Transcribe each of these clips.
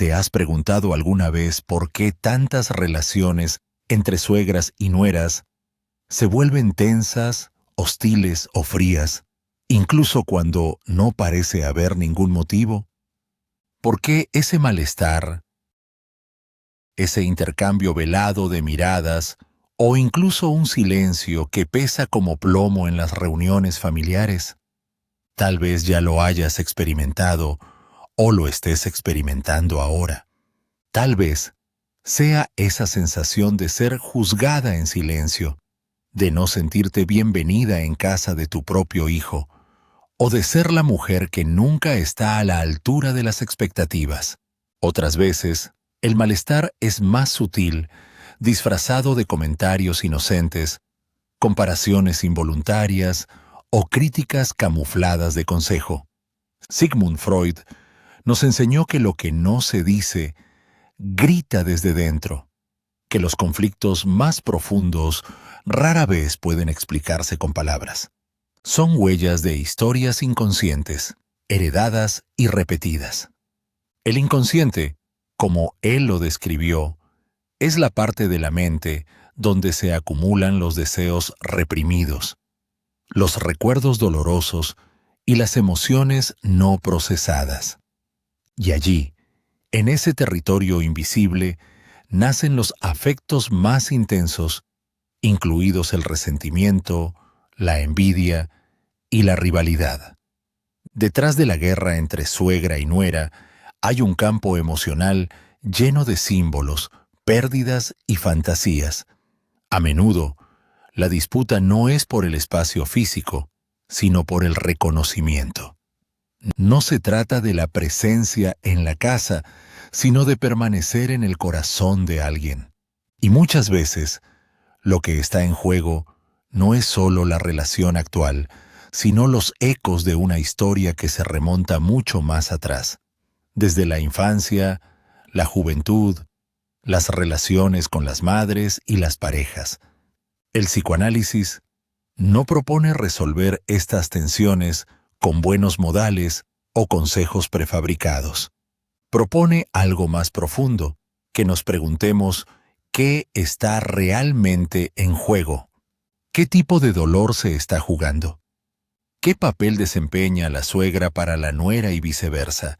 ¿Te has preguntado alguna vez por qué tantas relaciones entre suegras y nueras se vuelven tensas, hostiles o frías, incluso cuando no parece haber ningún motivo? ¿Por qué ese malestar, ese intercambio velado de miradas o incluso un silencio que pesa como plomo en las reuniones familiares? Tal vez ya lo hayas experimentado o lo estés experimentando ahora. Tal vez sea esa sensación de ser juzgada en silencio, de no sentirte bienvenida en casa de tu propio hijo, o de ser la mujer que nunca está a la altura de las expectativas. Otras veces, el malestar es más sutil, disfrazado de comentarios inocentes, comparaciones involuntarias o críticas camufladas de consejo. Sigmund Freud nos enseñó que lo que no se dice grita desde dentro, que los conflictos más profundos rara vez pueden explicarse con palabras. Son huellas de historias inconscientes, heredadas y repetidas. El inconsciente, como él lo describió, es la parte de la mente donde se acumulan los deseos reprimidos, los recuerdos dolorosos y las emociones no procesadas. Y allí, en ese territorio invisible, nacen los afectos más intensos, incluidos el resentimiento, la envidia y la rivalidad. Detrás de la guerra entre suegra y nuera hay un campo emocional lleno de símbolos, pérdidas y fantasías. A menudo, la disputa no es por el espacio físico, sino por el reconocimiento. No se trata de la presencia en la casa, sino de permanecer en el corazón de alguien. Y muchas veces, lo que está en juego no es solo la relación actual, sino los ecos de una historia que se remonta mucho más atrás. Desde la infancia, la juventud, las relaciones con las madres y las parejas. El psicoanálisis no propone resolver estas tensiones con buenos modales o consejos prefabricados. Propone algo más profundo, que nos preguntemos qué está realmente en juego, qué tipo de dolor se está jugando, qué papel desempeña la suegra para la nuera y viceversa,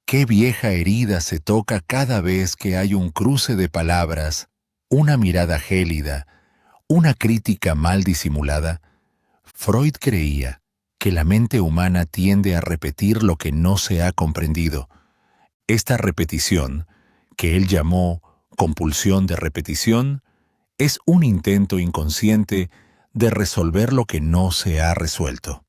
qué vieja herida se toca cada vez que hay un cruce de palabras, una mirada gélida, una crítica mal disimulada. Freud creía que la mente humana tiende a repetir lo que no se ha comprendido. Esta repetición, que él llamó compulsión de repetición, es un intento inconsciente de resolver lo que no se ha resuelto.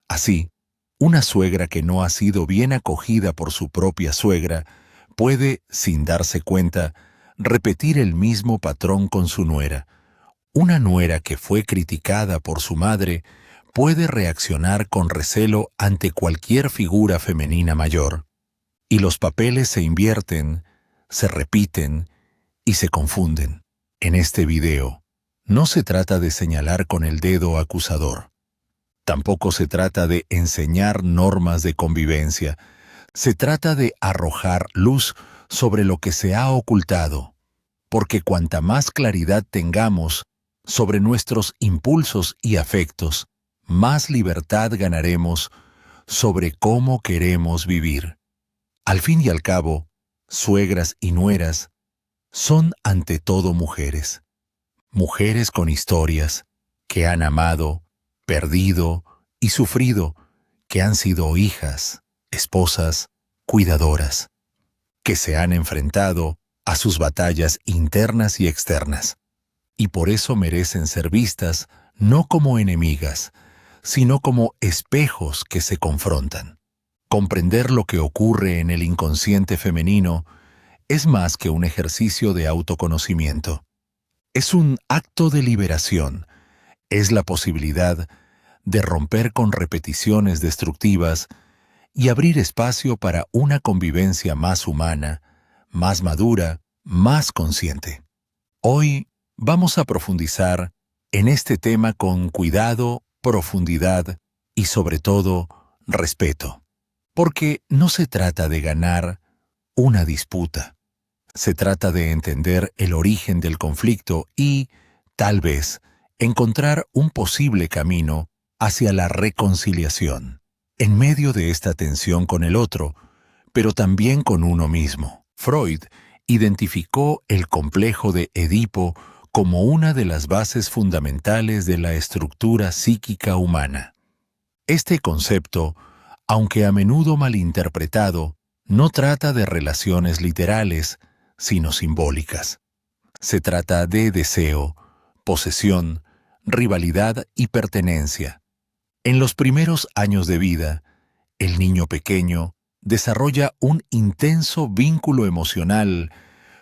Así, una suegra que no ha sido bien acogida por su propia suegra puede, sin darse cuenta, repetir el mismo patrón con su nuera. Una nuera que fue criticada por su madre puede reaccionar con recelo ante cualquier figura femenina mayor. Y los papeles se invierten, se repiten y se confunden. En este video, no se trata de señalar con el dedo acusador. Tampoco se trata de enseñar normas de convivencia. Se trata de arrojar luz sobre lo que se ha ocultado, porque cuanta más claridad tengamos sobre nuestros impulsos y afectos, más libertad ganaremos sobre cómo queremos vivir. Al fin y al cabo, suegras y nueras son ante todo mujeres. Mujeres con historias, que han amado, perdido y sufrido, que han sido hijas, esposas, cuidadoras, que se han enfrentado a sus batallas internas y externas, y por eso merecen ser vistas no como enemigas, sino como espejos que se confrontan. Comprender lo que ocurre en el inconsciente femenino es más que un ejercicio de autoconocimiento. Es un acto de liberación, es la posibilidad de romper con repeticiones destructivas y abrir espacio para una convivencia más humana, más madura, más consciente. Hoy vamos a profundizar en este tema con cuidado, profundidad y sobre todo respeto. Porque no se trata de ganar una disputa. Se trata de entender el origen del conflicto y, tal vez, encontrar un posible camino hacia la reconciliación, en medio de esta tensión con el otro, pero también con uno mismo. Freud identificó el complejo de Edipo como una de las bases fundamentales de la estructura psíquica humana. Este concepto, aunque a menudo malinterpretado, no trata de relaciones literales, sino simbólicas. Se trata de deseo, posesión, rivalidad y pertenencia. En los primeros años de vida, el niño pequeño desarrolla un intenso vínculo emocional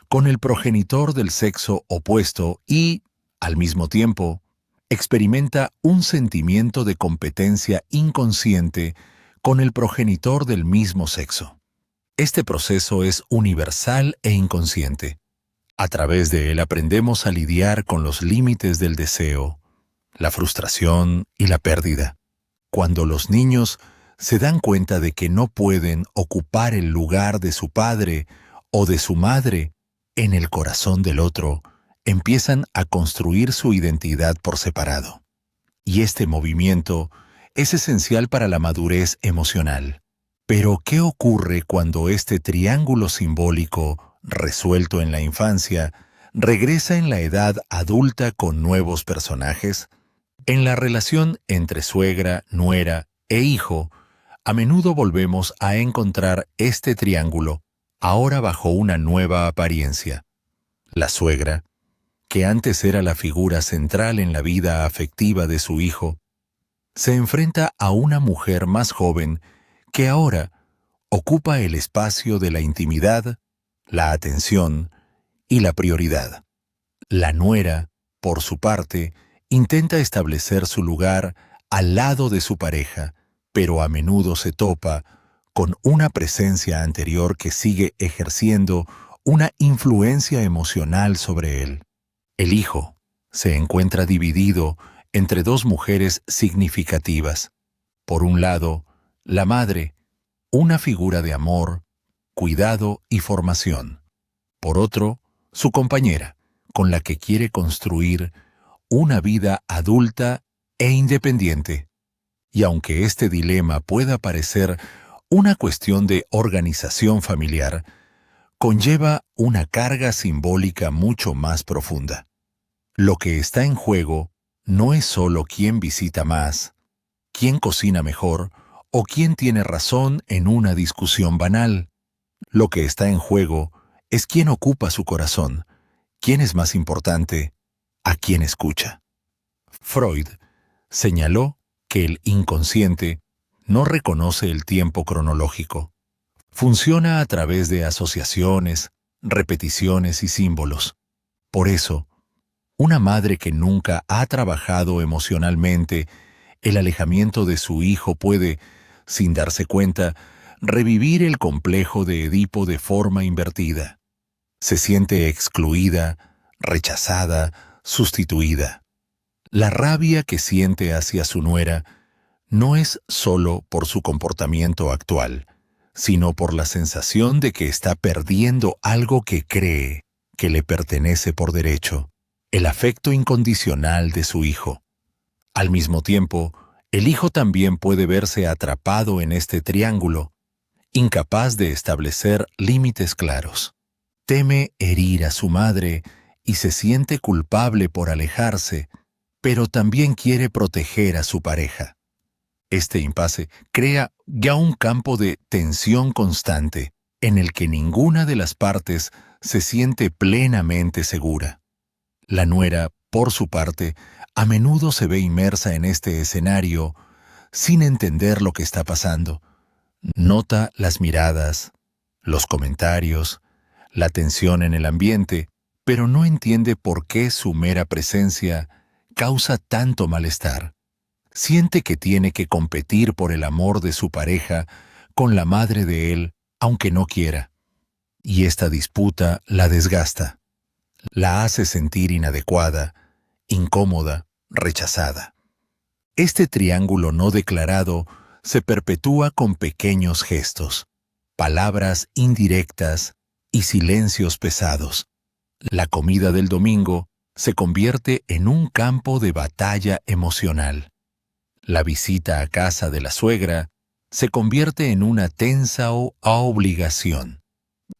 con el progenitor del sexo opuesto y, al mismo tiempo, experimenta un sentimiento de competencia inconsciente con el progenitor del mismo sexo. Este proceso es universal e inconsciente. A través de él aprendemos a lidiar con los límites del deseo, la frustración y la pérdida. Cuando los niños se dan cuenta de que no pueden ocupar el lugar de su padre o de su madre en el corazón del otro, empiezan a construir su identidad por separado. Y este movimiento es esencial para la madurez emocional. Pero, ¿qué ocurre cuando este triángulo simbólico, resuelto en la infancia, regresa en la edad adulta con nuevos personajes? En la relación entre suegra, nuera e hijo, a menudo volvemos a encontrar este triángulo, ahora bajo una nueva apariencia. La suegra, que antes era la figura central en la vida afectiva de su hijo, se enfrenta a una mujer más joven que ahora ocupa el espacio de la intimidad, la atención y la prioridad. La nuera, por su parte, intenta establecer su lugar al lado de su pareja, pero a menudo se topa con una presencia anterior que sigue ejerciendo una influencia emocional sobre él. El hijo se encuentra dividido entre dos mujeres significativas. Por un lado, la madre, una figura de amor, cuidado y formación. Por otro, su compañera, con la que quiere construir una vida adulta e independiente. Y aunque este dilema pueda parecer una cuestión de organización familiar, conlleva una carga simbólica mucho más profunda. Lo que está en juego no es solo quién visita más, quién cocina mejor o quién tiene razón en una discusión banal. Lo que está en juego es quién ocupa su corazón, quién es más importante, a quién escucha. Freud señaló que el inconsciente no reconoce el tiempo cronológico. Funciona a través de asociaciones, repeticiones y símbolos. Por eso, una madre que nunca ha trabajado emocionalmente el alejamiento de su hijo puede, sin darse cuenta, revivir el complejo de Edipo de forma invertida. Se siente excluida, rechazada, sustituida. La rabia que siente hacia su nuera no es solo por su comportamiento actual, sino por la sensación de que está perdiendo algo que cree que le pertenece por derecho, el afecto incondicional de su hijo. Al mismo tiempo, el hijo también puede verse atrapado en este triángulo, incapaz de establecer límites claros. Teme herir a su madre y se siente culpable por alejarse, pero también quiere proteger a su pareja. Este impasse crea ya un campo de tensión constante, en el que ninguna de las partes se siente plenamente segura. La nuera, por su parte, a menudo se ve inmersa en este escenario sin entender lo que está pasando. Nota las miradas, los comentarios, la tensión en el ambiente, pero no entiende por qué su mera presencia causa tanto malestar. Siente que tiene que competir por el amor de su pareja con la madre de él, aunque no quiera. Y esta disputa la desgasta. La hace sentir inadecuada, incómoda, rechazada. Este triángulo no declarado se perpetúa con pequeños gestos. palabras indirectas y silencios pesados. La comida del domingo se convierte en un campo de batalla emocional. La visita a casa de la suegra se convierte en una tensa obligación.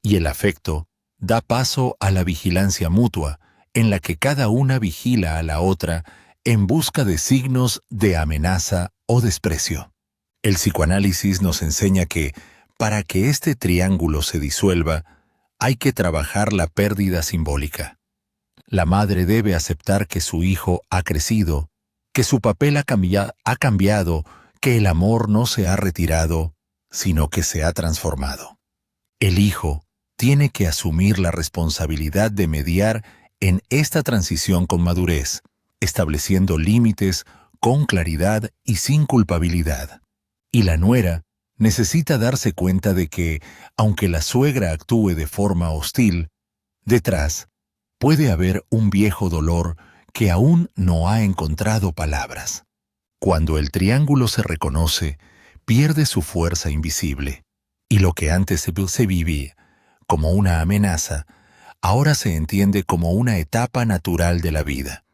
Y el afecto da paso a la vigilancia mutua, en la que cada una vigila a la otra en busca de signos de amenaza o desprecio. El psicoanálisis nos enseña que, para que este triángulo se disuelva, hay que trabajar la pérdida simbólica. La madre debe aceptar que su hijo ha crecido, que su papel ha cambiado, que el amor no se ha retirado, sino que se ha transformado. El hijo tiene que asumir la responsabilidad de mediar en esta transición con madurez, estableciendo límites con claridad y sin culpabilidad. Y la nuera necesita darse cuenta de que, aunque la suegra actúe de forma hostil, detrás puede haber un viejo dolor que aún no ha encontrado palabras. Cuando el triángulo se reconoce, pierde su fuerza invisible, y lo que antes se vivía como una amenaza, ahora se entiende como una etapa natural de la vida.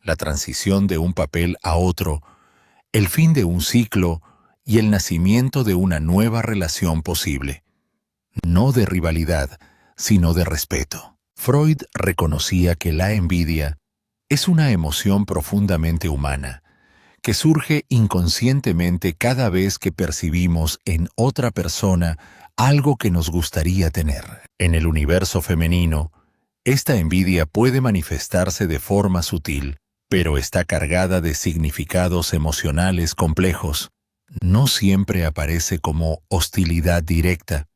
La transición de un papel a otro, el fin de un ciclo y el nacimiento de una nueva relación posible. No de rivalidad, sino de respeto. Freud reconocía que la envidia es una emoción profundamente humana, que surge inconscientemente cada vez que percibimos en otra persona algo que nos gustaría tener. En el universo femenino, esta envidia puede manifestarse de forma sutil, pero está cargada de significados emocionales complejos. No siempre aparece como hostilidad directa.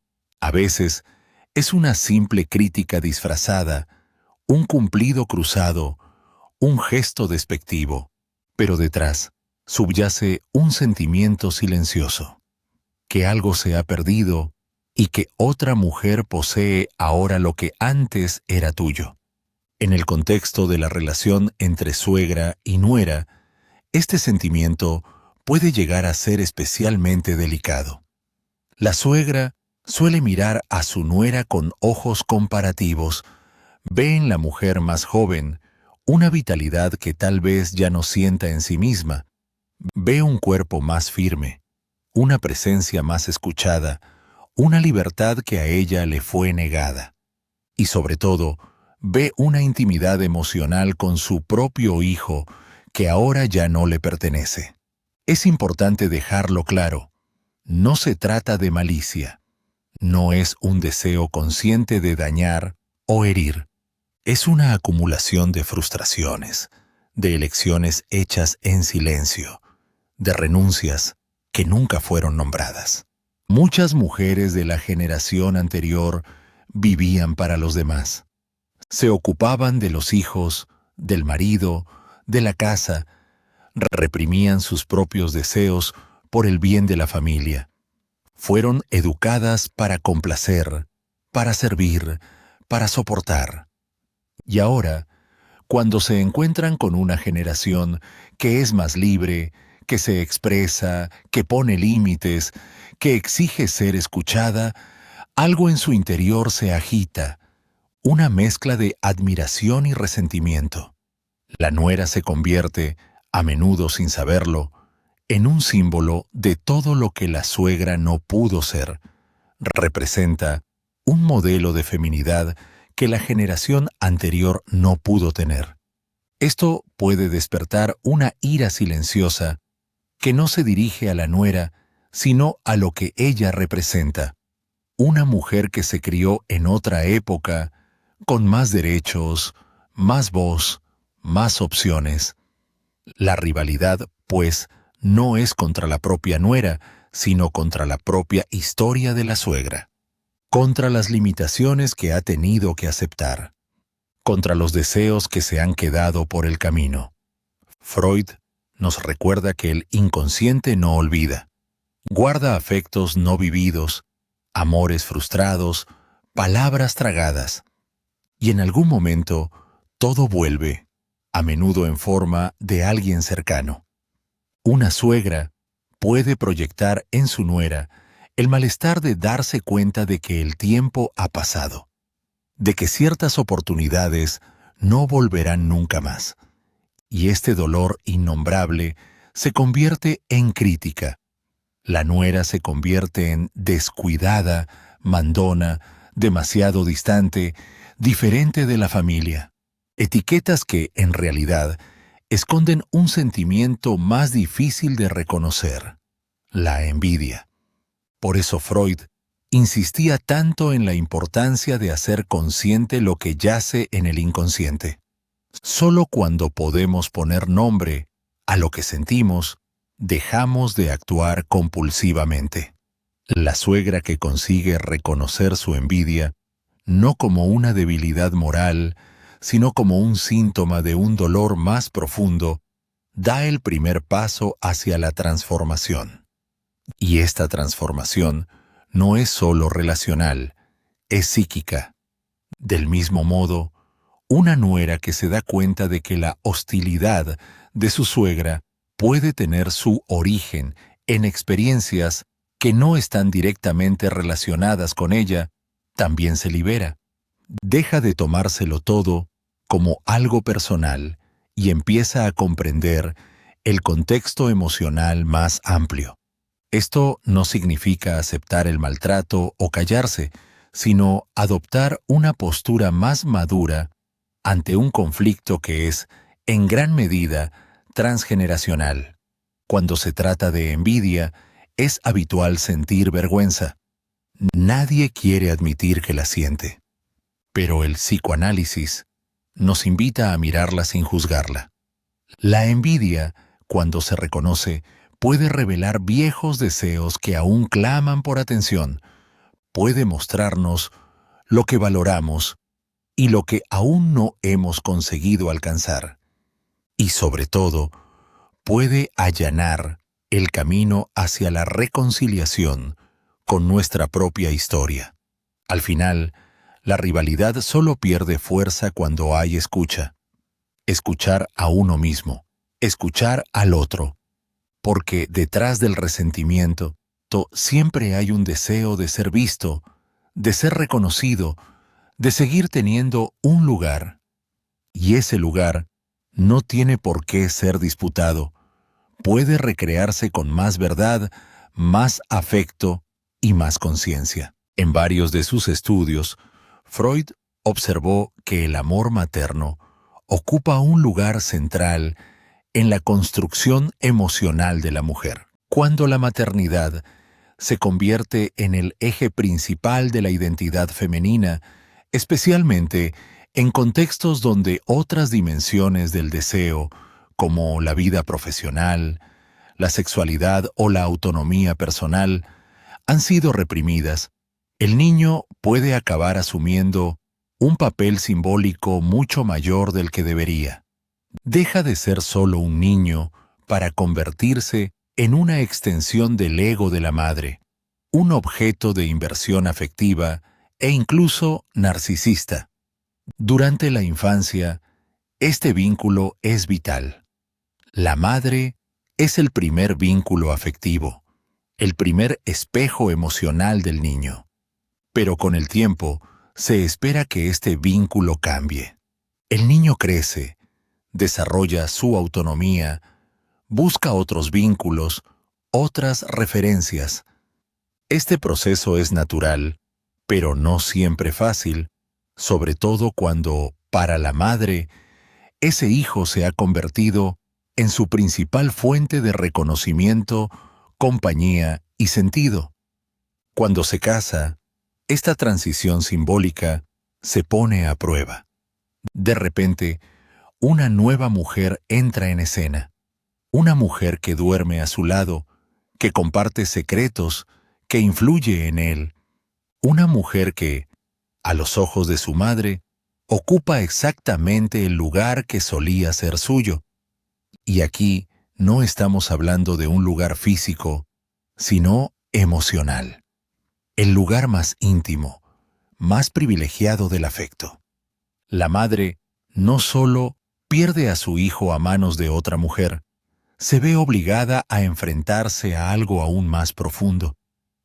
A veces es una simple crítica disfrazada, un cumplido cruzado, un gesto despectivo, pero detrás subyace un sentimiento silencioso, que algo se ha perdido y que otra mujer posee ahora lo que antes era tuyo. En el contexto de la relación entre suegra y nuera, este sentimiento puede llegar a ser especialmente delicado. La suegra suele mirar a su nuera con ojos comparativos, ve en la mujer más joven una vitalidad que tal vez ya no sienta en sí misma, ve un cuerpo más firme, una presencia más escuchada, una libertad que a ella le fue negada. Y sobre todo, ve una intimidad emocional con su propio hijo que ahora ya no le pertenece. Es importante dejarlo claro, no se trata de malicia, no es un deseo consciente de dañar o herir, es una acumulación de frustraciones, de elecciones hechas en silencio, de renuncias que nunca fueron nombradas. Muchas mujeres de la generación anterior vivían para los demás. Se ocupaban de los hijos, del marido, de la casa, reprimían sus propios deseos por el bien de la familia. Fueron educadas para complacer, para servir, para soportar. Y ahora, cuando se encuentran con una generación que es más libre, que se expresa, que pone límites, que exige ser escuchada, algo en su interior se agita, una mezcla de admiración y resentimiento. La nuera se convierte, a menudo sin saberlo, en un símbolo de todo lo que la suegra no pudo ser. Representa un modelo de feminidad que la generación anterior no pudo tener. Esto puede despertar una ira silenciosa que no se dirige a la nuera, sino a lo que ella representa. Una mujer que se crió en otra época, con más derechos, más voz, más opciones. La rivalidad, pues, no es contra la propia nuera, sino contra la propia historia de la suegra, contra las limitaciones que ha tenido que aceptar, contra los deseos que se han quedado por el camino. Freud nos recuerda que el inconsciente no olvida, guarda afectos no vividos, amores frustrados, palabras tragadas, y en algún momento todo vuelve, a menudo en forma de alguien cercano. Una suegra puede proyectar en su nuera el malestar de darse cuenta de que el tiempo ha pasado, de que ciertas oportunidades no volverán nunca más. Y este dolor innombrable se convierte en crítica. La nuera se convierte en descuidada, mandona, demasiado distante, diferente de la familia. Etiquetas que, en realidad, esconden un sentimiento más difícil de reconocer: la envidia. Por eso Freud insistía tanto en la importancia de hacer consciente lo que yace en el inconsciente. Solo cuando podemos poner nombre a lo que sentimos, dejamos de actuar compulsivamente. La suegra que consigue reconocer su envidia no como una debilidad moral, sino como un síntoma de un dolor más profundo, da el primer paso hacia la transformación. Y esta transformación no es solo relacional, es psíquica. Del mismo modo, una nuera que se da cuenta de que la hostilidad de su suegra puede tener su origen en experiencias que no están directamente relacionadas con ella, también se libera. Deja de tomárselo todo como algo personal y empieza a comprender el contexto emocional más amplio. Esto no significa aceptar el maltrato o callarse, sino adoptar una postura más madura ante un conflicto que es, en gran medida, transgeneracional. Cuando se trata de envidia, es habitual sentir vergüenza. Nadie quiere admitir que la siente. Pero el psicoanálisis nos invita a mirarla sin juzgarla. La envidia, cuando se reconoce, puede revelar viejos deseos que aún claman por atención. Puede mostrarnos lo que valoramos y lo que aún no hemos conseguido alcanzar. Y sobre todo, puede allanar el camino hacia la reconciliación con nuestra propia historia. Al final, la rivalidad solo pierde fuerza cuando hay escucha. Escuchar a uno mismo, escuchar al otro. Porque detrás del resentimiento siempre hay un deseo de ser visto, de ser reconocido, de seguir teniendo un lugar. Y ese lugar no tiene por qué ser disputado. Puede recrearse con más verdad, más afecto y más conciencia. En varios de sus estudios, Freud observó que el amor materno ocupa un lugar central en la construcción emocional de la mujer. Cuando la maternidad se convierte en el eje principal de la identidad femenina, especialmente en contextos donde otras dimensiones del deseo, como la vida profesional, la sexualidad o la autonomía personal, han sido reprimidas, el niño puede acabar asumiendo un papel simbólico mucho mayor del que debería. Deja de ser solo un niño para convertirse en una extensión del ego de la madre, un objeto de inversión afectiva e incluso narcisista. Durante la infancia, este vínculo es vital. La madre es el primer vínculo afectivo, el primer espejo emocional del niño. Pero con el tiempo, se espera que este vínculo cambie. El niño crece, desarrolla su autonomía, busca otros vínculos, otras referencias. Este proceso es natural, pero no siempre fácil, sobre todo cuando, para la madre, ese hijo se ha convertido en su principal fuente de reconocimiento, compañía y sentido. Cuando se casa, esta transición simbólica se pone a prueba. De repente, una nueva mujer entra en escena, una mujer que duerme a su lado, que comparte secretos, que influye en él, una mujer que, a los ojos de su madre, ocupa exactamente el lugar que solía ser suyo. Y aquí no estamos hablando de un lugar físico, sino emocional. El lugar más íntimo, más privilegiado del afecto. La madre no solo pierde a su hijo a manos de otra mujer, se ve obligada a enfrentarse a algo aún más profundo.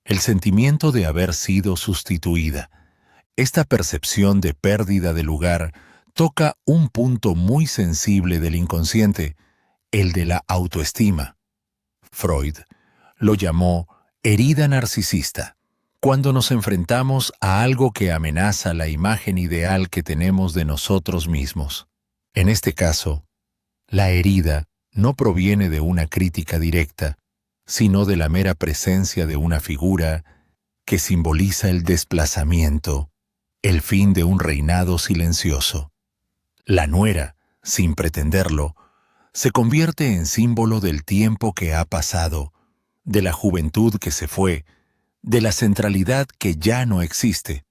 el sentimiento de haber sido sustituida. Esta percepción de pérdida de lugar toca un punto muy sensible del inconsciente, el de la autoestima. Freud lo llamó herida narcisista. Cuando nos enfrentamos a algo que amenaza la imagen ideal que tenemos de nosotros mismos. En este caso, la herida no proviene de una crítica directa, sino de la mera presencia de una figura que simboliza el desplazamiento, el fin de un reinado silencioso. La nuera, sin pretenderlo, se convierte en símbolo del tiempo que ha pasado, de la juventud que se fue, de la centralidad que ya no existe.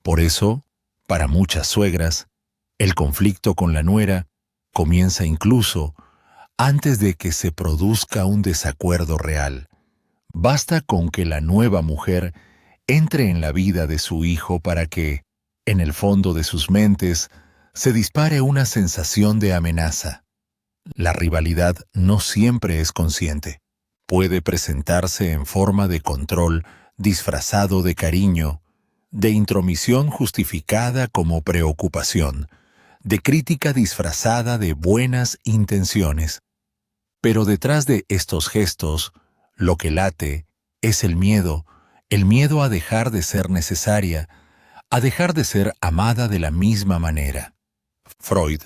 Por eso, para muchas suegras, el conflicto con la nuera comienza incluso antes de que se produzca un desacuerdo real. Basta con que la nueva mujer entre en la vida de su hijo para que, en el fondo de sus mentes, se dispare una sensación de amenaza. La rivalidad no siempre es consciente. Puede presentarse en forma de control disfrazado de cariño, de intromisión justificada como preocupación, de crítica disfrazada de buenas intenciones. Pero detrás de estos gestos, lo que late es el miedo a dejar de ser necesaria, a dejar de ser amada de la misma manera. Freud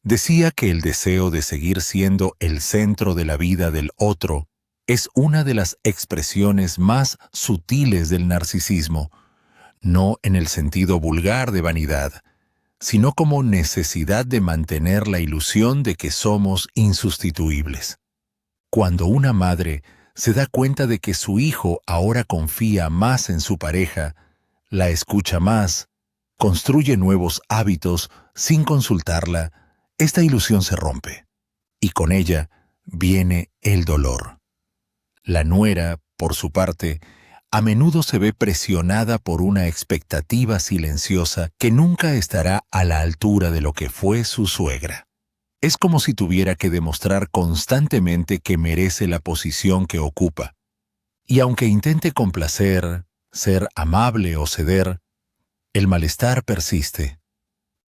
decía que el deseo de seguir siendo el centro de la vida del otro es una de las expresiones más sutiles del narcisismo, no en el sentido vulgar de vanidad, sino como necesidad de mantener la ilusión de que somos insustituibles. Cuando una madre se da cuenta de que su hijo ahora confía más en su pareja, la escucha más, construye nuevos hábitos sin consultarla, esta ilusión se rompe, y con ella viene el dolor. La nuera, por su parte, a menudo se ve presionada por una expectativa silenciosa que nunca estará a la altura de lo que fue su suegra. Es como si tuviera que demostrar constantemente que merece la posición que ocupa. Y aunque intente complacer, ser amable o ceder, el malestar persiste,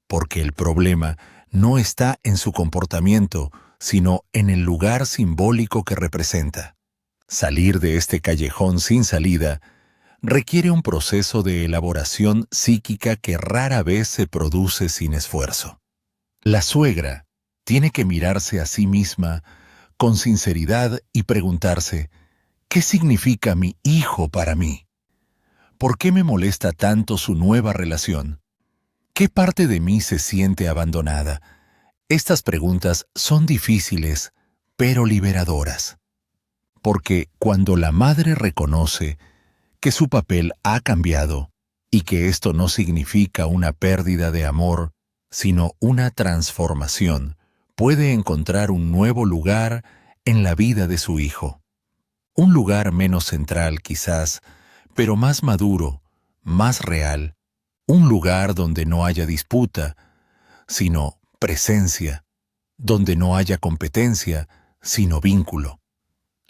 porque el problema no está en su comportamiento, sino en el lugar simbólico que representa. Salir de este callejón sin salida requiere un proceso de elaboración psíquica que rara vez se produce sin esfuerzo. La suegra tiene que mirarse a sí misma con sinceridad y preguntarse, ¿qué significa mi hijo para mí? ¿Por qué me molesta tanto su nueva relación? ¿Qué parte de mí se siente abandonada? Estas preguntas son difíciles, pero liberadoras. Porque cuando la madre reconoce que su papel ha cambiado y que esto no significa una pérdida de amor, sino una transformación, puede encontrar un nuevo lugar en la vida de su hijo. Un lugar menos central, quizás, pero más maduro, más real. Un lugar donde no haya disputa, sino presencia, donde no haya competencia, sino vínculo.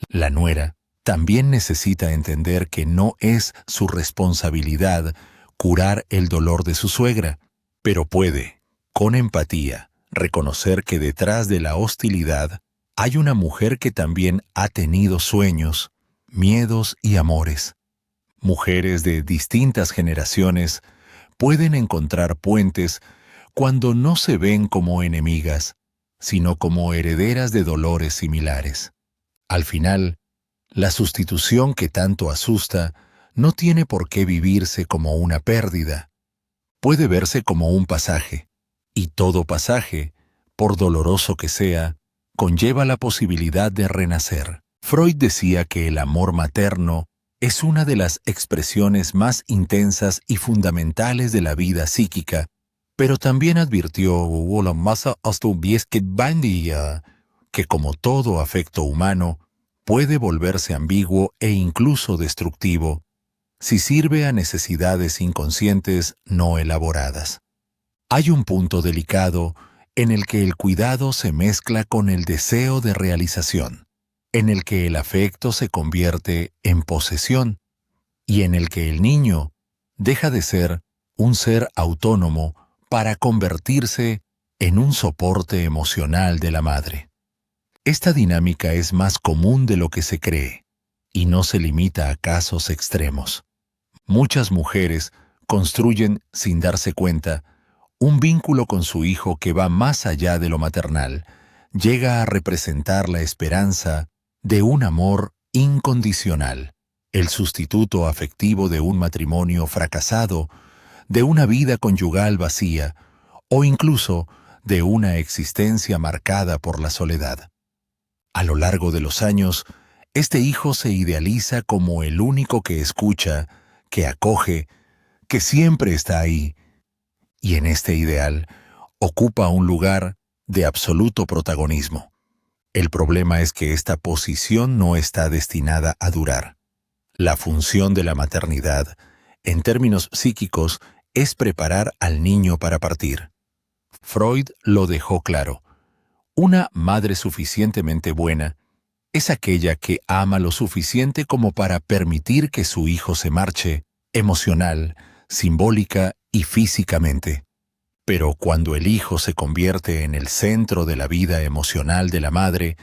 La nuera también necesita entender que no es su responsabilidad curar el dolor de su suegra, pero puede, con empatía, reconocer que detrás de la hostilidad hay una mujer que también ha tenido sueños, miedos y amores. Mujeres de distintas generaciones pueden encontrar puentes cuando no se ven como enemigas, sino como herederas de dolores similares. Al final, la sustitución que tanto asusta no tiene por qué vivirse como una pérdida. Puede verse como un pasaje, y todo pasaje, por doloroso que sea, conlleva la posibilidad de renacer. Freud decía que el amor materno es una de las expresiones más intensas y fundamentales de la vida psíquica, pero también advirtió que como todo afecto humano, puede volverse ambiguo e incluso destructivo si sirve a necesidades inconscientes no elaboradas. Hay un punto delicado en el que el cuidado se mezcla con el deseo de realización, en el que el afecto se convierte en posesión. y en el que el niño deja de ser un ser autónomo para convertirse en un soporte emocional de la madre. Esta dinámica es más común de lo que se cree y no se limita a casos extremos. Muchas mujeres construyen, sin darse cuenta, un vínculo con su hijo que va más allá de lo maternal, llega a representar la esperanza de un amor incondicional, el sustituto afectivo de un matrimonio fracasado, de una vida conyugal vacía o incluso de una existencia marcada por la soledad. A lo largo de los años, este hijo se idealiza como el único que escucha, que acoge, que siempre está ahí, y en este ideal ocupa un lugar de absoluto protagonismo. El problema es que esta posición no está destinada a durar. La función de la maternidad, en términos psíquicos, es preparar al niño para partir. Freud lo dejó claro. Una madre suficientemente buena es aquella que ama lo suficiente como para permitir que su hijo se marche, emocional, simbólica y físicamente. Pero cuando el hijo se convierte en el centro de la vida emocional de la madre,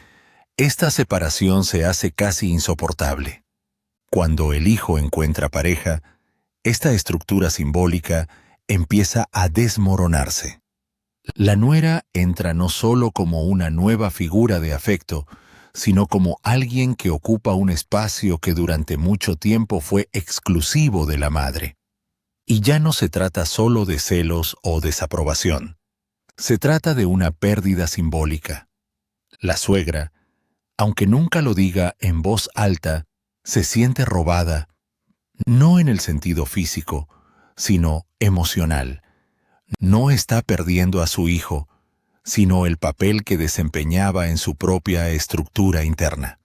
esta separación se hace casi insoportable. Cuando el hijo encuentra pareja, esta estructura simbólica empieza a desmoronarse. La nuera entra no solo como una nueva figura de afecto, sino como alguien que ocupa un espacio que durante mucho tiempo fue exclusivo de la madre. Y ya no se trata solo de celos o desaprobación. Se trata de una pérdida simbólica. La suegra, aunque nunca lo diga en voz alta, se siente robada, no en el sentido físico, sino emocional. No está perdiendo a su hijo, sino el papel que desempeñaba en su propia estructura interna.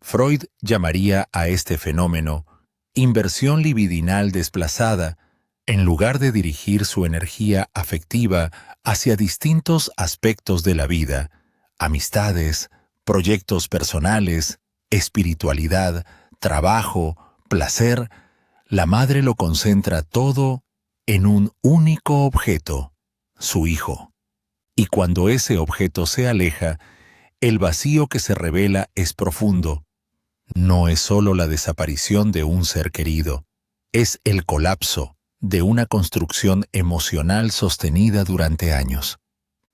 Freud llamaría a este fenómeno inversión libidinal desplazada, en lugar de dirigir su energía afectiva hacia distintos aspectos de la vida, amistades, proyectos personales, espiritualidad, trabajo, placer, la madre lo concentra todo en un único objeto, su hijo. Y cuando ese objeto se aleja, el vacío que se revela es profundo. No es solo la desaparición de un ser querido, es el colapso de una construcción emocional sostenida durante años.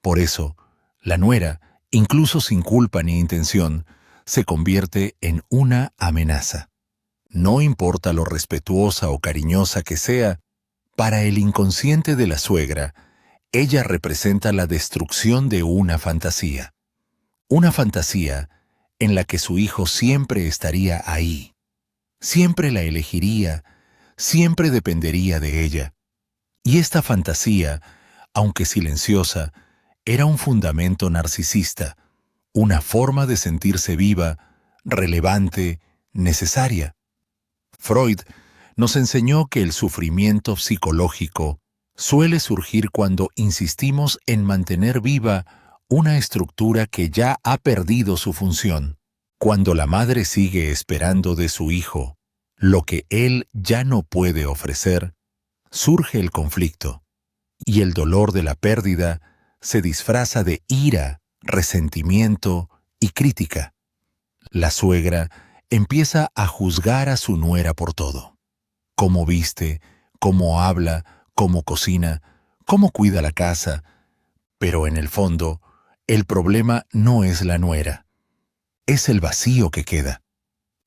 Por eso, la nuera, incluso sin culpa ni intención, se convierte en una amenaza. No importa lo respetuosa o cariñosa que sea, para el inconsciente de la suegra, ella representa la destrucción de una fantasía. Una fantasía en la que su hijo siempre estaría ahí. Siempre la elegiría, siempre dependería de ella. Y esta fantasía, aunque silenciosa, era un fundamento narcisista, una forma de sentirse viva, relevante, necesaria. Freud nos enseñó que el sufrimiento psicológico suele surgir cuando insistimos en mantener viva una estructura que ya ha perdido su función. Cuando la madre sigue esperando de su hijo lo que él ya no puede ofrecer, surge el conflicto, y el dolor de la pérdida se disfraza de ira, resentimiento y crítica. La suegra empieza a juzgar a su nuera por todo. Cómo viste, cómo habla, cómo cocina, cómo cuida la casa. Pero en el fondo, el problema no es la nuera. Es el vacío que queda.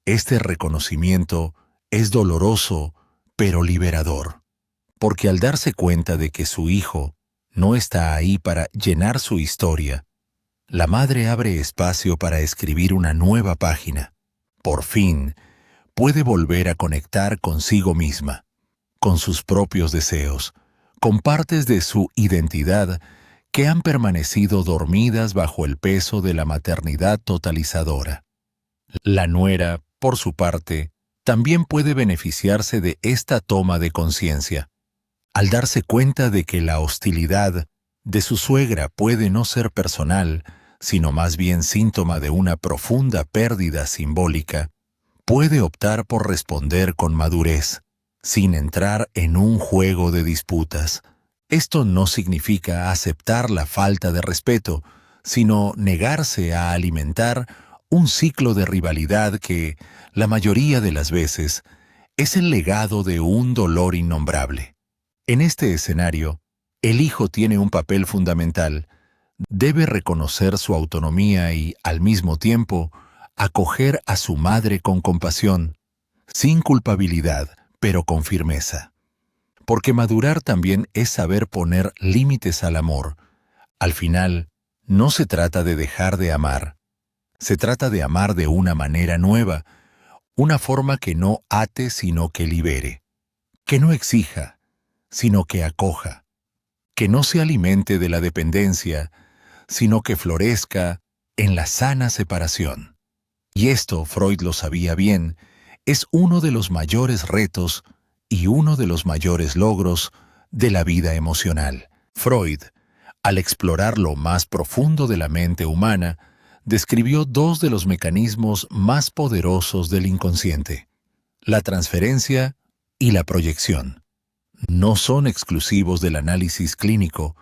Este reconocimiento es doloroso, pero liberador. Porque al darse cuenta de que su hijo no está ahí para llenar su historia, la madre abre espacio para escribir una nueva página. Por fin, puede volver a conectar consigo misma, con sus propios deseos, con partes de su identidad que han permanecido dormidas bajo el peso de la maternidad totalizadora. La nuera, por su parte, también puede beneficiarse de esta toma de conciencia. Al darse cuenta de que la hostilidad de su suegra puede no ser personal, sino más bien síntoma de una profunda pérdida simbólica, puede optar por responder con madurez, sin entrar en un juego de disputas. Esto no significa aceptar la falta de respeto, sino negarse a alimentar un ciclo de rivalidad que, la mayoría de las veces, es el legado de un dolor innombrable. En este escenario, el hijo tiene un papel fundamental. Debe reconocer su autonomía y, al mismo tiempo, acoger a su madre con compasión, sin culpabilidad, pero con firmeza. Porque madurar también es saber poner límites al amor. Al final, no se trata de dejar de amar. Se trata de amar de una manera nueva, una forma que no ate sino que libere, que no exija, sino que acoja, que no se alimente de la dependencia, sino que florezca en la sana separación. Y esto, Freud lo sabía bien, es uno de los mayores retos y uno de los mayores logros de la vida emocional. Freud, al explorar lo más profundo de la mente humana, describió dos de los mecanismos más poderosos del inconsciente: la transferencia y la proyección. No son exclusivos del análisis clínico,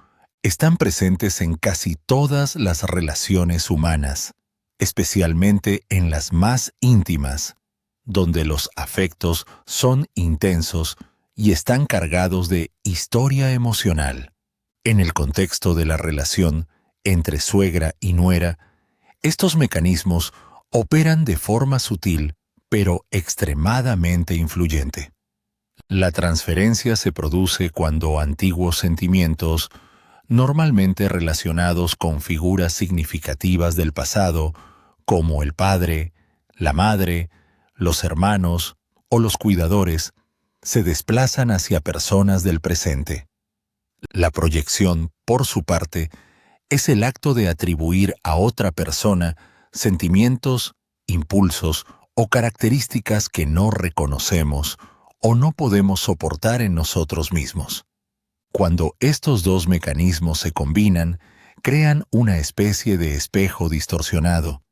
están presentes en casi todas las relaciones humanas, especialmente en las más íntimas, donde los afectos son intensos y están cargados de historia emocional. En el contexto de la relación entre suegra y nuera, estos mecanismos operan de forma sutil, pero extremadamente influyente. La transferencia se produce cuando antiguos sentimientos, normalmente relacionados con figuras significativas del pasado, como el padre, la madre, los hermanos o los cuidadores, se desplazan hacia personas del presente. La proyección, por su parte, es el acto de atribuir a otra persona sentimientos, impulsos o características que no reconocemos o no podemos soportar en nosotros mismos. Cuando estos dos mecanismos se combinan, crean una especie de espejo distorsionado.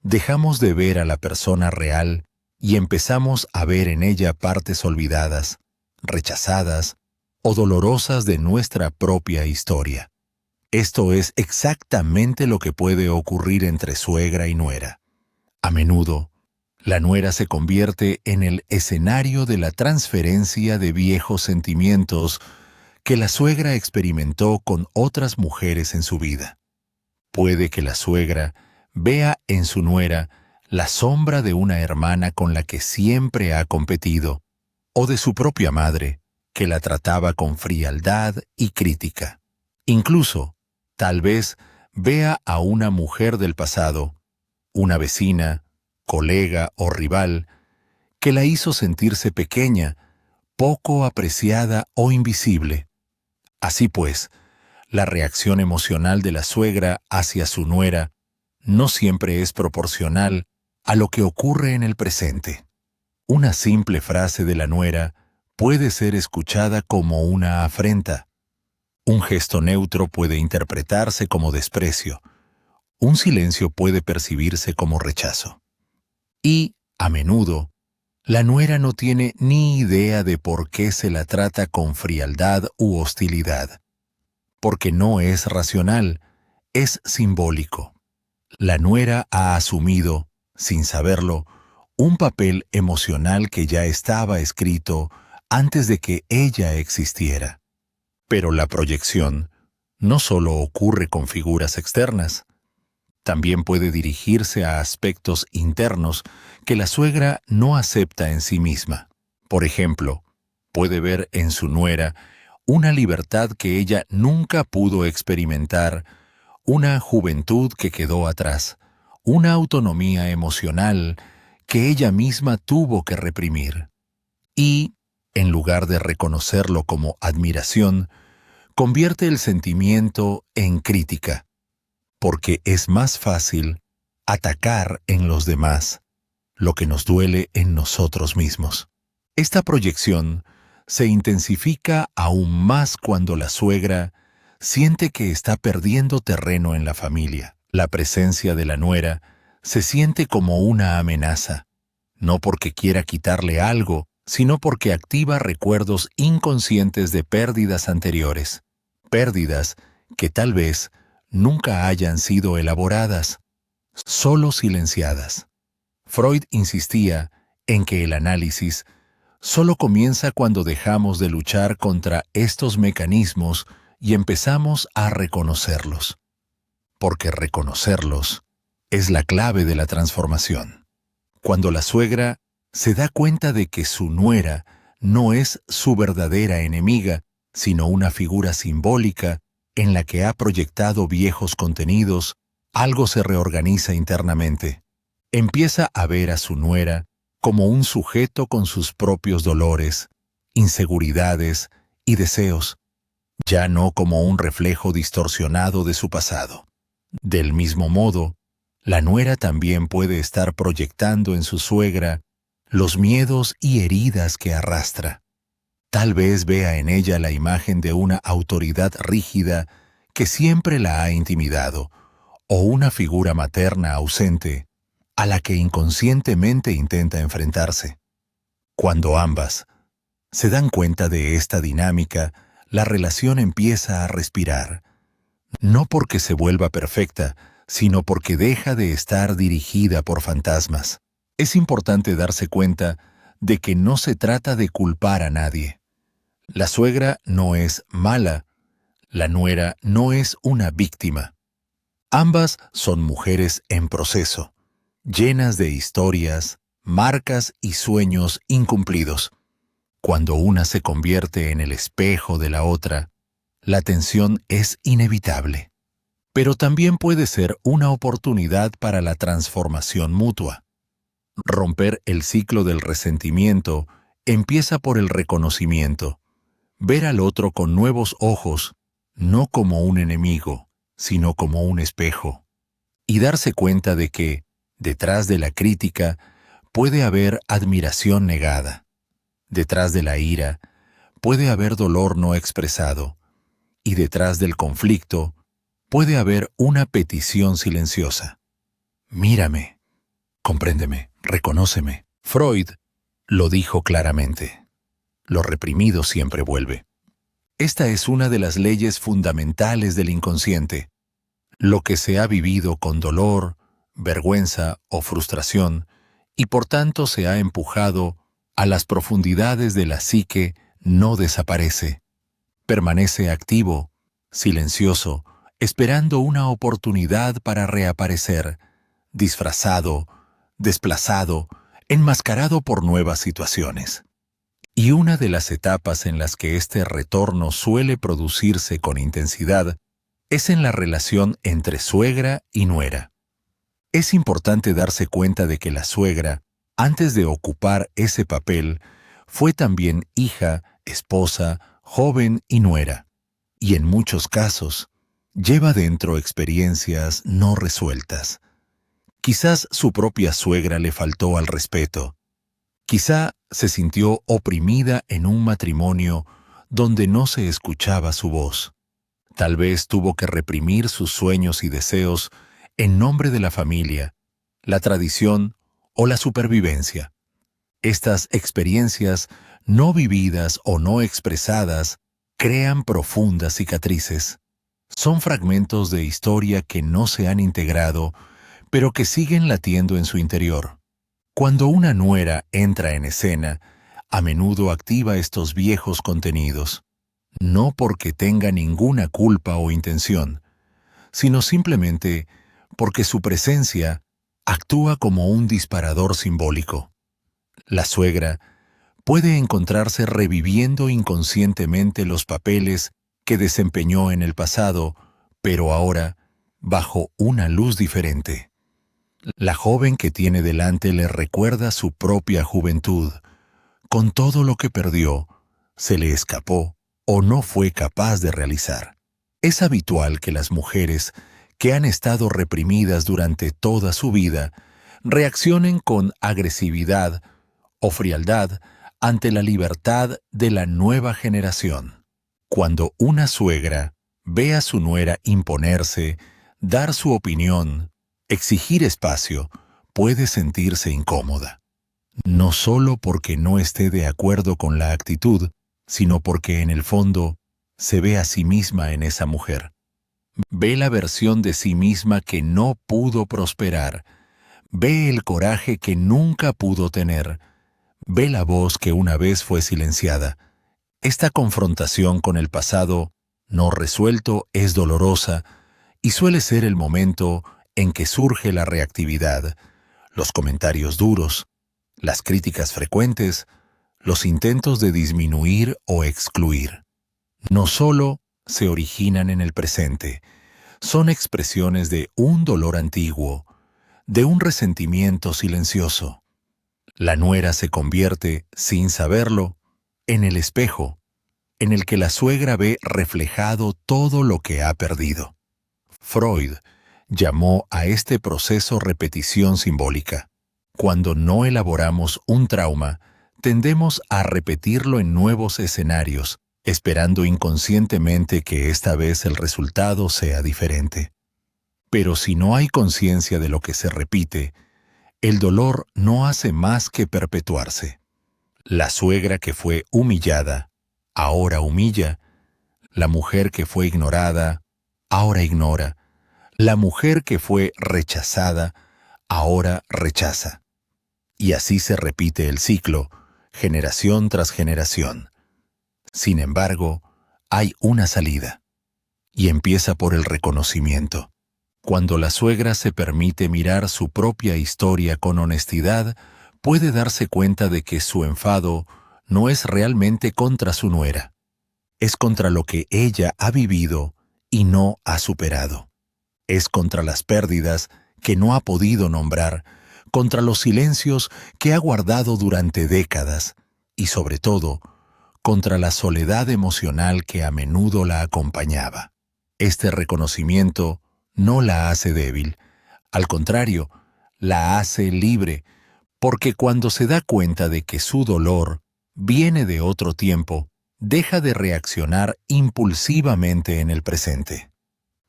Dejamos de ver a la persona real y empezamos a ver en ella partes olvidadas, rechazadas o dolorosas de nuestra propia historia. Esto es exactamente lo que puede ocurrir entre suegra y nuera. A menudo, la nuera se convierte en el escenario de la transferencia de viejos sentimientos que la suegra experimentó con otras mujeres en su vida. Puede que la suegra vea en su nuera la sombra de una hermana con la que siempre ha competido, o de su propia madre, que la trataba con frialdad y crítica. Incluso, tal vez vea a una mujer del pasado, una vecina, colega o rival, que la hizo sentirse pequeña, poco apreciada o invisible. Así pues, la reacción emocional de la suegra hacia su nuera no siempre es proporcional a lo que ocurre en el presente. Una simple frase de la nuera puede ser escuchada como una afrenta. Un gesto neutro puede interpretarse como desprecio. Un silencio puede percibirse como rechazo. Y, a menudo, la nuera no tiene ni idea de por qué se la trata con frialdad u hostilidad. Porque no es racional, es simbólico. La nuera ha asumido, sin saberlo, un papel emocional que ya estaba escrito antes de que ella existiera. Pero la proyección no solo ocurre con figuras externas, también puede dirigirse a aspectos internos que la suegra no acepta en sí misma. Por ejemplo, puede ver en su nuera una libertad que ella nunca pudo experimentar, una juventud que quedó atrás, una autonomía emocional que ella misma tuvo que reprimir. Y, en lugar de reconocerlo como admiración, convierte el sentimiento en crítica, porque es más fácil atacar en los demás lo que nos duele en nosotros mismos. Esta proyección se intensifica aún más cuando la suegra siente que está perdiendo terreno en la familia. La presencia de la nuera se siente como una amenaza. no porque quiera quitarle algo, sino porque activa recuerdos inconscientes de pérdidas anteriores, pérdidas que tal vez nunca hayan sido elaboradas, solo silenciadas. Freud insistía en que el análisis solo comienza cuando dejamos de luchar contra estos mecanismos y empezamos a reconocerlos, porque reconocerlos es la clave de la transformación. Cuando la suegra se da cuenta de que su nuera no es su verdadera enemiga, sino una figura simbólica en la que ha proyectado viejos contenidos, algo se reorganiza internamente. Empieza a ver a su nuera como un sujeto con sus propios dolores, inseguridades y deseos, ya no como un reflejo distorsionado de su pasado. Del mismo modo, la nuera también puede estar proyectando en su suegra los miedos y heridas que arrastra. Tal vez vea en ella la imagen de una autoridad rígida que siempre la ha intimidado, o una figura materna ausente a la que inconscientemente intenta enfrentarse. Cuando ambas se dan cuenta de esta dinámica, la relación empieza a respirar, no porque se vuelva perfecta, sino porque deja de estar dirigida por fantasmas. Es importante darse cuenta de que no se trata de culpar a nadie. La suegra no es mala, la nuera no es una víctima. Ambas son mujeres en proceso, llenas de historias, marcas y sueños incumplidos. Cuando una se convierte en el espejo de la otra, la tensión es inevitable. Pero también puede ser una oportunidad para la transformación mutua. Romper el ciclo del resentimiento empieza por el reconocimiento. Ver al otro con nuevos ojos, no como un enemigo, sino como un espejo. Y darse cuenta de que, detrás de la crítica, puede haber admiración negada. Detrás de la ira, puede haber dolor no expresado. Y detrás del conflicto, puede haber una petición silenciosa. Mírame, compréndeme, reconóceme. Freud lo dijo claramente. Lo reprimido siempre vuelve. Esta es una de las leyes fundamentales del inconsciente. Lo que se ha vivido con dolor, vergüenza o frustración, y por tanto se ha empujado a las profundidades de la psique, no desaparece. Permanece activo, silencioso, esperando una oportunidad para reaparecer, disfrazado, desplazado, enmascarado por nuevas situaciones. Y una de las etapas en las que este retorno suele producirse con intensidad es en la relación entre suegra y nuera. Es importante darse cuenta de que la suegra, antes de ocupar ese papel, fue también hija, esposa, joven y nuera, y en muchos casos lleva dentro experiencias no resueltas. Quizás su propia suegra le faltó al respeto. Quizá se sintió oprimida en un matrimonio donde no se escuchaba su voz. Tal vez tuvo que reprimir sus sueños y deseos en nombre de la familia, la tradición o la supervivencia. Estas experiencias no vividas o no expresadas crean profundas cicatrices. Son fragmentos de historia que no se han integrado, pero que siguen latiendo en su interior. Cuando una nuera entra en escena, a menudo activa estos viejos contenidos, no porque tenga ninguna culpa o intención, sino simplemente porque su presencia actúa como un disparador simbólico. La suegra puede encontrarse reviviendo inconscientemente los papeles que desempeñó en el pasado, pero ahora bajo una luz diferente. La joven que tiene delante le recuerda su propia juventud. Con todo lo que perdió, se le escapó o no fue capaz de realizar. Es habitual que las mujeres que han estado reprimidas durante toda su vida reaccionen con agresividad o frialdad ante la libertad de la nueva generación. Cuando una suegra ve a su nuera imponerse, dar su opinión, exigir espacio, puede sentirse incómoda. no solo porque no esté de acuerdo con la actitud, sino porque en el fondo se ve a sí misma en esa mujer. Ve la versión de sí misma que no pudo prosperar, ve el coraje que nunca pudo tener, ve la voz que una vez fue silenciada. Esta confrontación con el pasado no resuelto es dolorosa y suele ser el momento en que surge la reactividad, los comentarios duros, las críticas frecuentes, los intentos de disminuir o excluir. No solo se originan en el presente, son expresiones de un dolor antiguo, de un resentimiento silencioso. La nuera se convierte, sin saberlo, en el espejo, en el que la suegra ve reflejado todo lo que ha perdido. Freud llamó a este proceso repetición simbólica. Cuando no elaboramos un trauma, tendemos a repetirlo en nuevos escenarios, esperando inconscientemente que esta vez el resultado sea diferente. Pero si no hay conciencia de lo que se repite, el dolor no hace más que perpetuarse. La suegra que fue humillada, ahora humilla. La mujer que fue ignorada, ahora ignora. La mujer que fue rechazada, ahora rechaza. Y así se repite el ciclo, generación tras generación. Sin embargo, hay una salida, y empieza por el reconocimiento. Cuando la suegra se permite mirar su propia historia con honestidad, puede darse cuenta de que su enfado no es realmente contra su nuera, es contra lo que ella ha vivido y no ha superado. Es contra las pérdidas que no ha podido nombrar, contra los silencios que ha guardado durante décadas y, sobre todo, contra la soledad emocional que a menudo la acompañaba. Este reconocimiento no la hace débil, al contrario, la hace libre, porque cuando se da cuenta de que su dolor viene de otro tiempo, deja de reaccionar impulsivamente en el presente.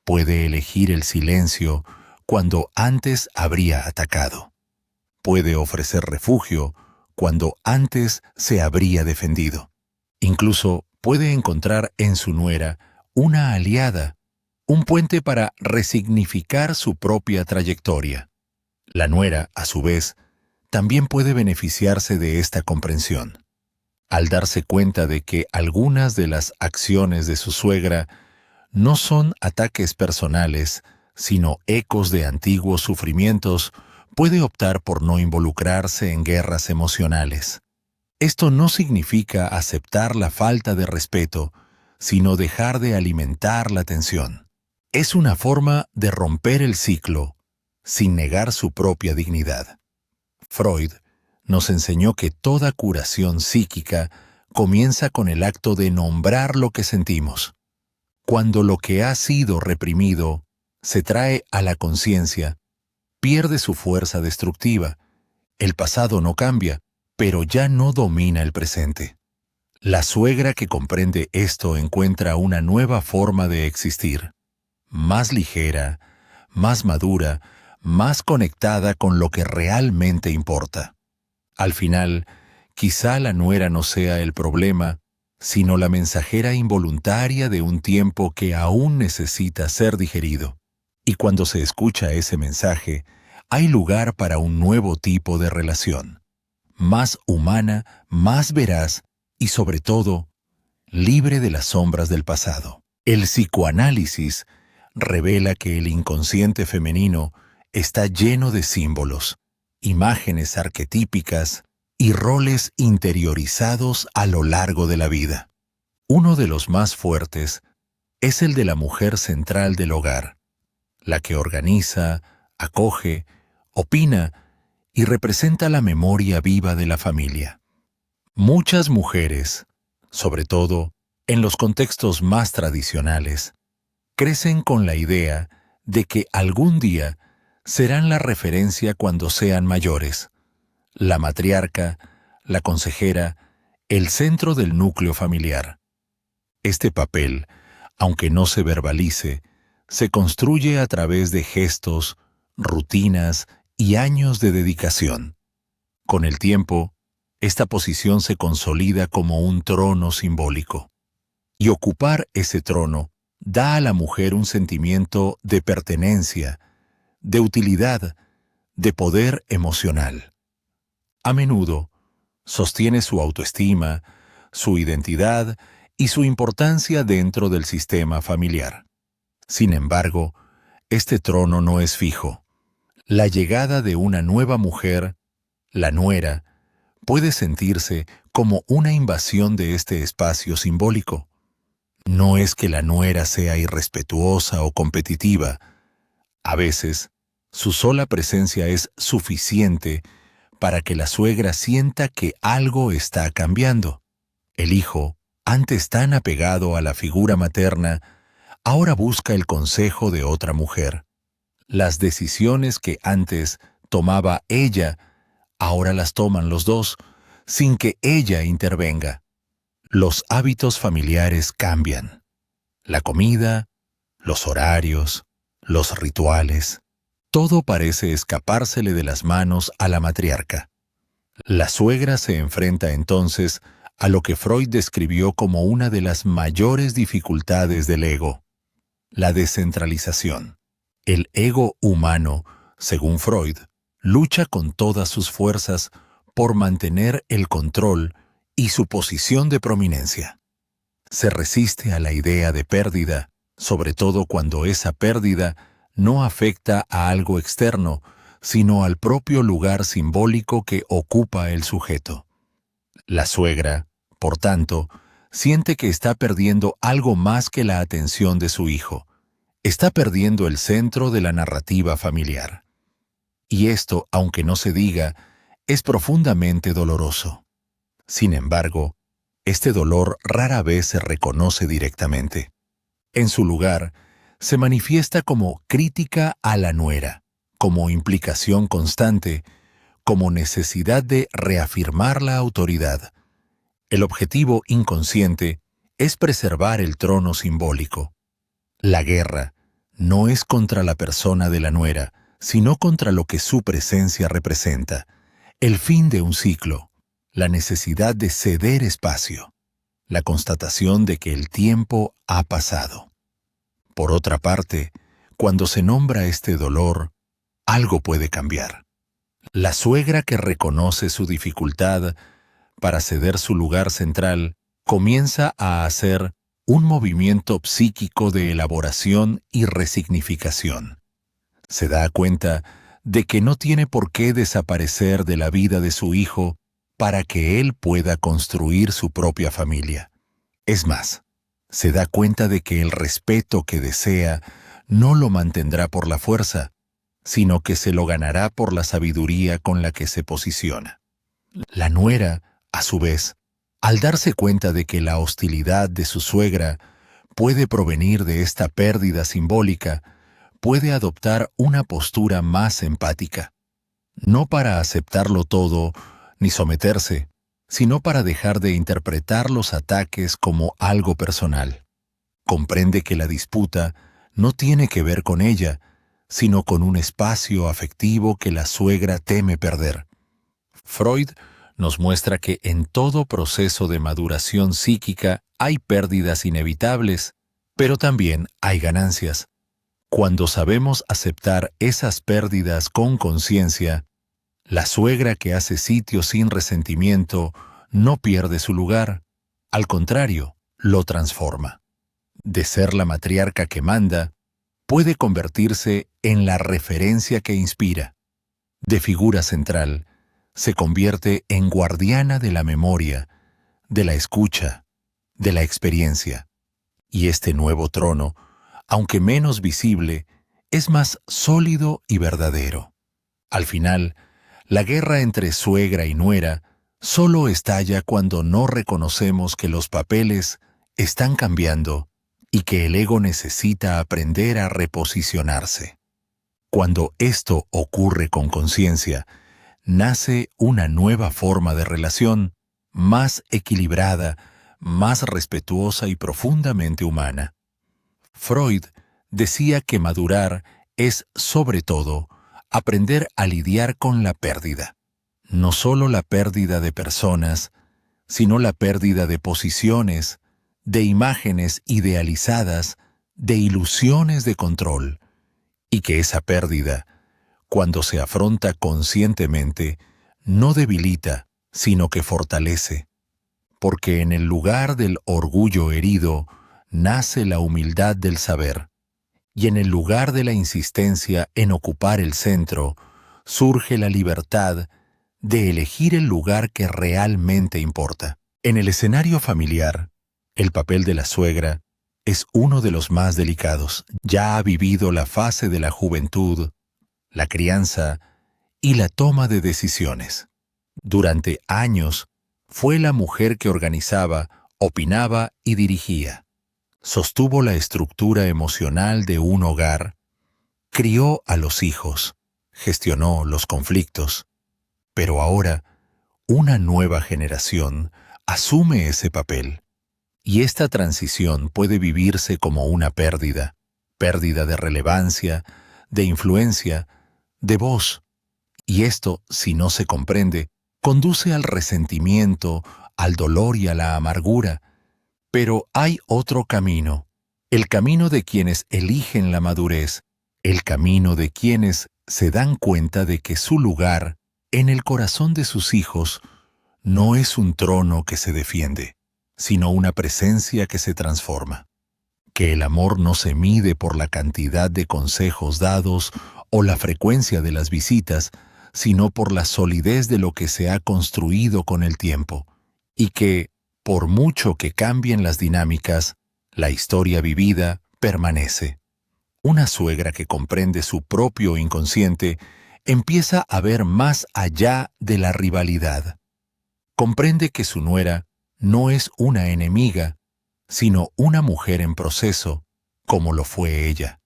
Puede elegir el silencio cuando antes habría atacado. Puede ofrecer refugio cuando antes se habría defendido. Incluso puede encontrar en su nuera una aliada, un puente para resignificar su propia trayectoria. La nuera, a su vez, también puede beneficiarse de esta comprensión. Al darse cuenta de que algunas de las acciones de su suegra no son ataques personales, sino ecos de antiguos sufrimientos, puede optar por no involucrarse en guerras emocionales. Esto no significa aceptar la falta de respeto, sino dejar de alimentar la tensión. Es una forma de romper el ciclo, sin negar su propia dignidad. Freud nos enseñó que toda curación psíquica comienza con el acto de nombrar lo que sentimos. Cuando lo que ha sido reprimido se trae a la conciencia, pierde su fuerza destructiva. El pasado no cambia, pero ya no domina el presente. La suegra que comprende esto encuentra una nueva forma de existir, más ligera, más madura, más conectada con lo que realmente importa. Al final, quizá la nuera no sea el problema, sino la mensajera involuntaria de un tiempo que aún necesita ser digerido. Y cuando se escucha ese mensaje, hay lugar para un nuevo tipo de relación, más humana, más veraz y, sobre todo, libre de las sombras del pasado. El psicoanálisis revela que el inconsciente femenino está lleno de símbolos, imágenes arquetípicas y roles interiorizados a lo largo de la vida. Uno de los más fuertes es el de la mujer central del hogar, la que organiza, acoge, opina y representa la memoria viva de la familia. Muchas mujeres, sobre todo en los contextos más tradicionales, crecen con la idea de que algún día serán la referencia cuando sean mayores, la matriarca, la consejera, el centro del núcleo familiar. Este papel, aunque no se verbalice, se construye a través de gestos, rutinas y años de dedicación. Con el tiempo, esta posición se consolida como un trono simbólico. Y ocupar ese trono da a la mujer un sentimiento de pertenencia, de utilidad, de poder emocional. A menudo, sostiene su autoestima, su identidad y su importancia dentro del sistema familiar. Sin embargo, este trono no es fijo. La llegada de una nueva mujer, la nuera, puede sentirse como una invasión de este espacio simbólico. No es que la nuera sea irrespetuosa o competitiva. A veces, su sola presencia es suficiente para que la suegra sienta que algo está cambiando. El hijo, antes tan apegado a la figura materna, ahora busca el consejo de otra mujer. Las decisiones que antes tomaba ella, ahora las toman los dos, sin que ella intervenga. Los hábitos familiares cambian. La comida, los horarios, los rituales, todo parece escapársele de las manos a la matriarca. La suegra se enfrenta entonces a lo que Freud describió como una de las mayores dificultades del ego: la descentralización. El ego humano, según Freud, lucha con todas sus fuerzas por mantener el control y su posición de prominencia. Se resiste a la idea de pérdida, sobre todo cuando esa pérdida no afecta a algo externo, sino al propio lugar simbólico que ocupa el sujeto. La suegra, por tanto, siente que está perdiendo algo más que la atención de su hijo. Está perdiendo el centro de la narrativa familiar. Y esto, aunque no se diga, es profundamente doloroso. Sin embargo, este dolor rara vez se reconoce directamente. En su lugar, se manifiesta como crítica a la nuera, como implicación constante, como necesidad de reafirmar la autoridad. El objetivo inconsciente es preservar el trono simbólico. La guerra no es contra la persona de la nuera, sino contra lo que su presencia representa: el fin de un ciclo, la necesidad de ceder espacio, la constatación de que el tiempo ha pasado. Por otra parte, cuando se nombra este dolor, algo puede cambiar. La suegra que reconoce su dificultad para ceder su lugar central comienza a hacer un movimiento psíquico de elaboración y resignificación. Se da cuenta de que no tiene por qué desaparecer de la vida de su hijo para que él pueda construir su propia familia. Es más, se da cuenta de que el respeto que desea no lo mantendrá por la fuerza, sino que se lo ganará por la sabiduría con la que se posiciona. La nuera, a su vez, al darse cuenta de que la hostilidad de su suegra puede provenir de esta pérdida simbólica, puede adoptar una postura más empática. No para aceptarlo todo ni someterse, sino para dejar de interpretar los ataques como algo personal. Comprende que la disputa no tiene que ver con ella, sino con un espacio afectivo que la suegra teme perder. Freud nos muestra que en todo proceso de maduración psíquica hay pérdidas inevitables, pero también hay ganancias. Cuando sabemos aceptar esas pérdidas con conciencia, la suegra que hace sitio sin resentimiento no pierde su lugar, al contrario, lo transforma. De ser la matriarca que manda, puede convertirse en la referencia que inspira. De figura central, se convierte en guardiana de la memoria, de la escucha, de la experiencia. Y este nuevo trono, aunque menos visible, es más sólido y verdadero. Al final, la guerra entre suegra y nuera solo estalla cuando no reconocemos que los papeles están cambiando y que el ego necesita aprender a reposicionarse. Cuando esto ocurre con conciencia, nace una nueva forma de relación, más equilibrada, más respetuosa y profundamente humana. Freud decía que madurar es, sobre todo, aprender a lidiar con la pérdida. no solo la pérdida de personas, sino la pérdida de posiciones, de imágenes idealizadas, de ilusiones de control, y que esa pérdida, cuando se afronta conscientemente, no debilita, sino que fortalece, porque en el lugar del orgullo herido nace la humildad del saber, y en el lugar de la insistencia en ocupar el centro, surge la libertad de elegir el lugar que realmente importa. En el escenario familiar, el papel de la suegra es uno de los más delicados. Ya ha vivido la fase de la juventud, la crianza y la toma de decisiones. Durante años, fue la mujer que organizaba, opinaba y dirigía. Sostuvo la estructura emocional de un hogar, crió a los hijos, gestionó los conflictos. Pero ahora, una nueva generación asume ese papel. Y esta transición puede vivirse como una pérdida, pérdida de relevancia, de influencia, de voz. Y esto, si no se comprende, conduce al resentimiento, al dolor y a la amargura. Pero hay otro camino, el camino de quienes eligen la madurez, el camino de quienes se dan cuenta de que su lugar en el corazón de sus hijos no es un trono que se defiende, sino una presencia que se transforma. Que el amor no se mide por la cantidad de consejos dados o la frecuencia de las visitas, sino por la solidez de lo que se ha construido con el tiempo. Y que, por mucho que cambien las dinámicas, la historia vivida permanece. Una suegra que comprende su propio inconsciente empieza a ver más allá de la rivalidad. Comprende que su nuera no es una enemiga, sino una mujer en proceso, como lo fue ella.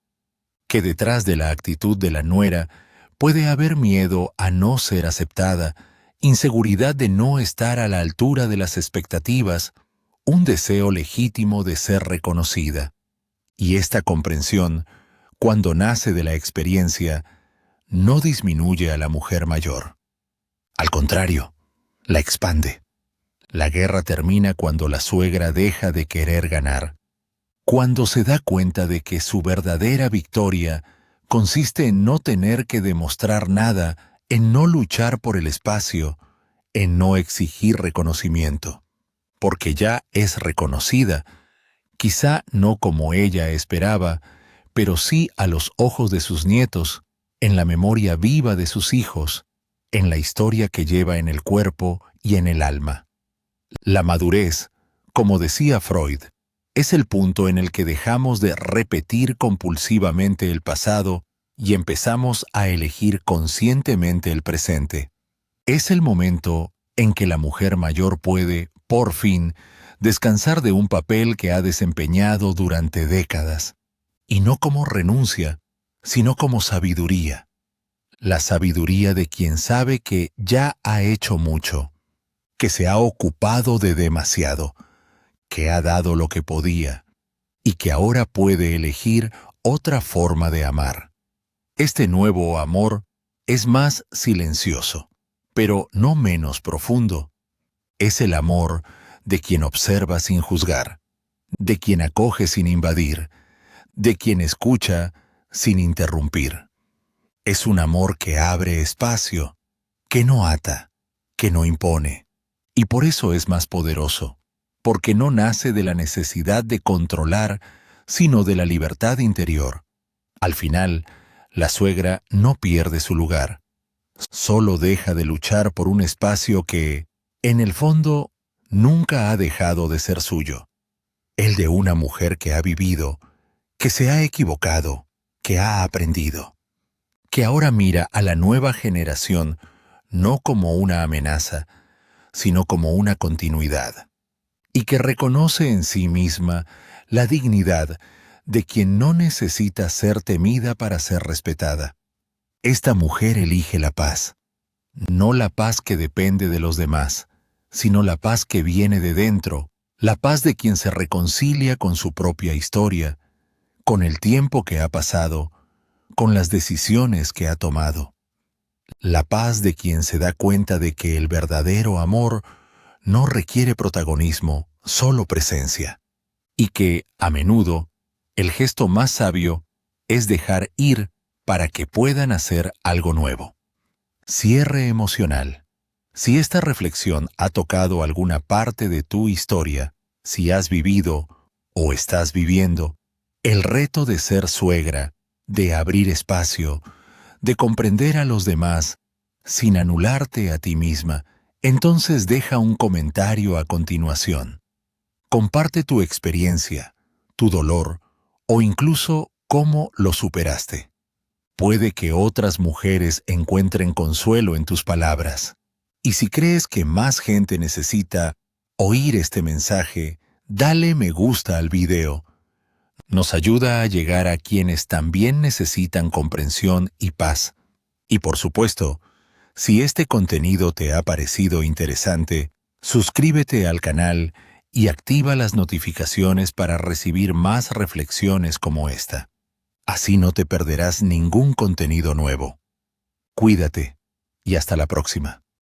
Que detrás de la actitud de la nuera puede haber miedo a no ser aceptada, inseguridad de no estar a la altura de las expectativas, un deseo legítimo de ser reconocida. Y esta comprensión, cuando nace de la experiencia, no disminuye a la mujer mayor. Al contrario, la expande. La guerra termina cuando la suegra deja de querer ganar, cuando se da cuenta de que su verdadera victoria consiste en no tener que demostrar nada, en no luchar por el espacio, en no exigir reconocimiento, porque ya es reconocida, quizá no como ella esperaba, pero sí a los ojos de sus nietos, en la memoria viva de sus hijos, en la historia que lleva en el cuerpo y en el alma. La madurez, como decía Freud, es el punto en el que dejamos de repetir compulsivamente el pasado y empezamos a elegir conscientemente el presente. Es el momento en que la mujer mayor puede, por fin, descansar de un papel que ha desempeñado durante décadas, y no como renuncia, sino como sabiduría. La sabiduría de quien sabe que ya ha hecho mucho, que se ha ocupado de demasiado, que ha dado lo que podía, y que ahora puede elegir otra forma de amar. Este nuevo amor es más silencioso, pero no menos profundo. Es el amor de quien observa sin juzgar, de quien acoge sin invadir, de quien escucha sin interrumpir. Es un amor que abre espacio, que no ata, que no impone. Y por eso es más poderoso, porque no nace de la necesidad de controlar, sino de la libertad interior. Al final, la suegra no pierde su lugar, solo deja de luchar por un espacio que, en el fondo, nunca ha dejado de ser suyo. El de una mujer que ha vivido, que se ha equivocado, que ha aprendido, que ahora mira a la nueva generación no como una amenaza, sino como una continuidad, y que reconoce en sí misma la dignidad de quien no necesita ser temida para ser respetada. Esta mujer elige la paz, no la paz que depende de los demás, sino la paz que viene de dentro, la paz de quien se reconcilia con su propia historia, con el tiempo que ha pasado, con las decisiones que ha tomado. la paz de quien se da cuenta de que el verdadero amor no requiere protagonismo, solo presencia, y que, a menudo, el gesto más sabio es dejar ir para que puedan hacer algo nuevo. Cierre emocional. Si esta reflexión ha tocado alguna parte de tu historia, si has vivido o estás viviendo el reto de ser suegra, de abrir espacio, de comprender a los demás, sin anularte a ti misma, entonces deja un comentario a continuación. Comparte tu experiencia, tu dolor o incluso cómo lo superaste. Puede que otras mujeres encuentren consuelo en tus palabras. Y si crees que más gente necesita oír este mensaje, dale me gusta al video. Nos ayuda a llegar a quienes también necesitan comprensión y paz. Y por supuesto, si este contenido te ha parecido interesante, suscríbete al canal y activa las notificaciones para recibir más reflexiones como esta. Así no te perderás ningún contenido nuevo. Cuídate y hasta la próxima.